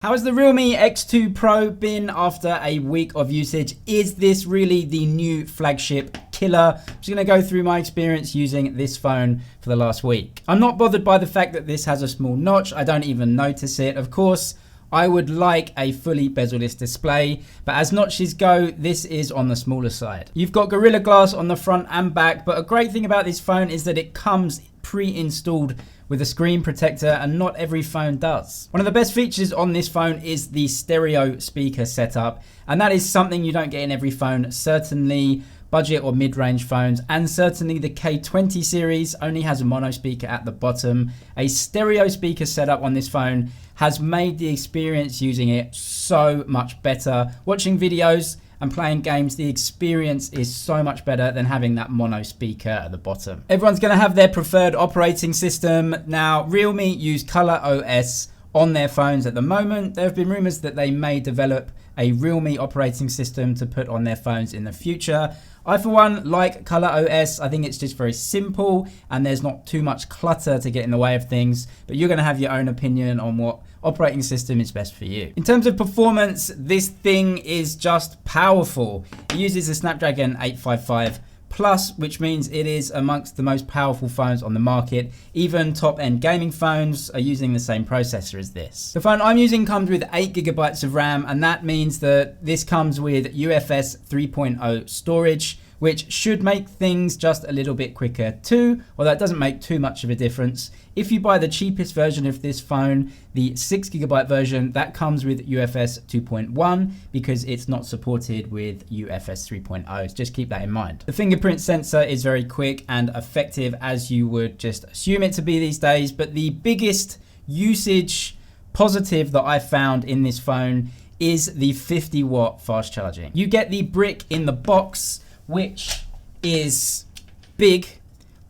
How has the Realme X2 Pro been after a week of usage? Is this really the new flagship killer? I'm just gonna go through my experience using this phone for the last week. I'm not bothered by the fact that this has a small notch. I don't even notice it. Of course, I would like a fully bezel-less display, but as notches go, this is on the smaller side. You've got Gorilla Glass on the front and back, but a great thing about this phone is that it comes pre-installed with a screen protector, and not every phone does. One of the best features on this phone is the stereo speaker setup, and that is something you don't get in every phone. Certainly budget or mid-range phones, and certainly the K20 series only has a mono speaker at the bottom. A stereo speaker setup on this phone has made the experience using it so much better. Watching videos and playing games, the experience is so much better than having that mono speaker at the bottom. Everyone's gonna have their preferred operating system. Now, Realme use Color OS on their phones at the moment. There have been rumors that they may develop a Realme operating system to put on their phones in the future. I, for one, like Color OS. I think it's just very simple and there's not too much clutter to get in the way of things, but you're gonna have your own opinion on what operating system is best for you. In terms of performance, this thing is just powerful. It uses a Snapdragon 855 Plus, which means it is amongst the most powerful phones on the market. Even top-end gaming phones are using the same processor as this. The phone I'm using comes with 8 GB of RAM, and that means that this comes with UFS 3.0 storage, which should make things just a little bit quicker too, although it doesn't make too much of a difference. If you buy the cheapest version of this phone, the 6 GB version, that comes with UFS 2.1 because it's not supported with UFS 3.0. So just keep that in mind. The fingerprint sensor is very quick and effective, as you would just assume it to be these days, but the biggest usage positive that I found in this phone is the 50-watt fast charging. You get the brick in the box, which is big,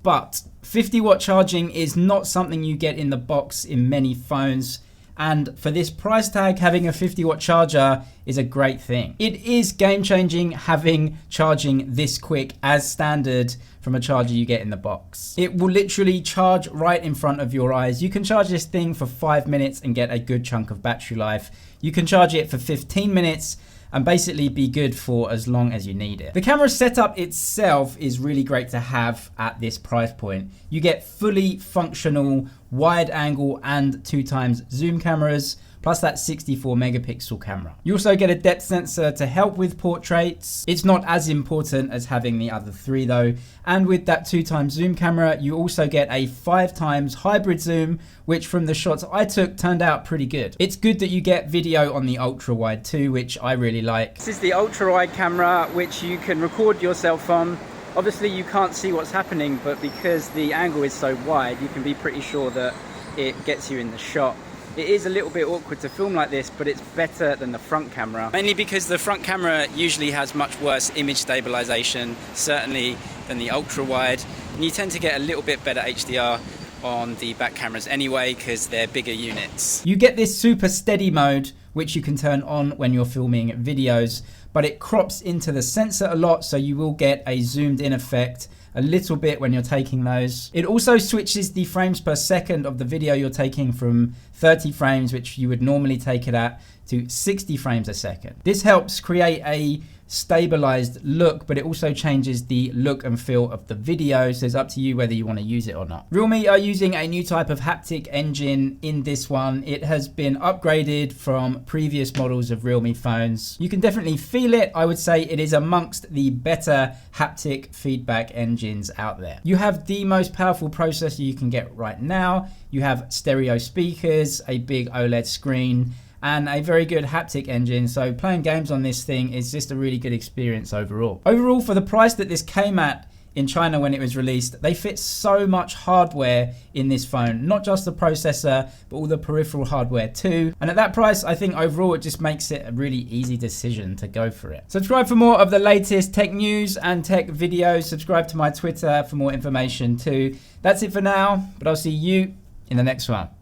but 50-watt charging is not something you get in the box in many phones. And for this price tag, having a 50-watt charger is a great thing. It is game-changing having charging this quick as standard from a charger you get in the box. It will literally charge right in front of your eyes. You can charge this thing for 5 minutes and get a good chunk of battery life. You can charge it for 15 minutes and basically be good for as long as you need it. The camera setup itself is really great to have at this price point. You get fully functional wide angle and 2x zoom cameras, plus that 64 megapixel camera. You also get a depth sensor to help with portraits. It's not as important as having the other three though. And with that 2x zoom camera, you also get a 5x hybrid zoom, which from the shots I took turned out pretty good. It's good that you get video on the ultra wide too, which I really like. This is the ultra wide camera, which you can record yourself on. Obviously you can't see what's happening, but because the angle is so wide, you can be pretty sure that it gets you in the shot. It is a little bit awkward to film like this, but it's better than the front camera. Mainly because the front camera usually has much worse image stabilization, certainly than the ultra wide. And you tend to get a little bit better HDR on the back cameras anyway, because they're bigger units. You get this super steady mode, which you can turn on when you're filming videos, but it crops into the sensor a lot, so you will get a zoomed in effect a little bit when you're taking those. It also switches the frames per second of the video you're taking from 30 frames, which you would normally take it at, to 60 frames a second. This helps create a stabilized look, but it also changes the look and feel of the video, so it's up to you whether you want to use it or not. Realme are using a new type of haptic engine in this one. It has been upgraded from previous models of Realme phones. You can definitely feel it. I would say it is amongst the better haptic feedback engines out there. You have the most powerful processor you can get right now. You have stereo speakers, a big OLED screen, and a very good haptic engine, so playing games on this thing is just a really good experience overall. Overall, for the price that this came at in China when it was released, they fit so much hardware in this phone, not just the processor, but all the peripheral hardware too. And at that price, I think overall it just makes it a really easy decision to go for it. Subscribe for more of the latest tech news and tech videos. Subscribe to my Twitter for more information too. That's it for now, but I'll see you in the next one.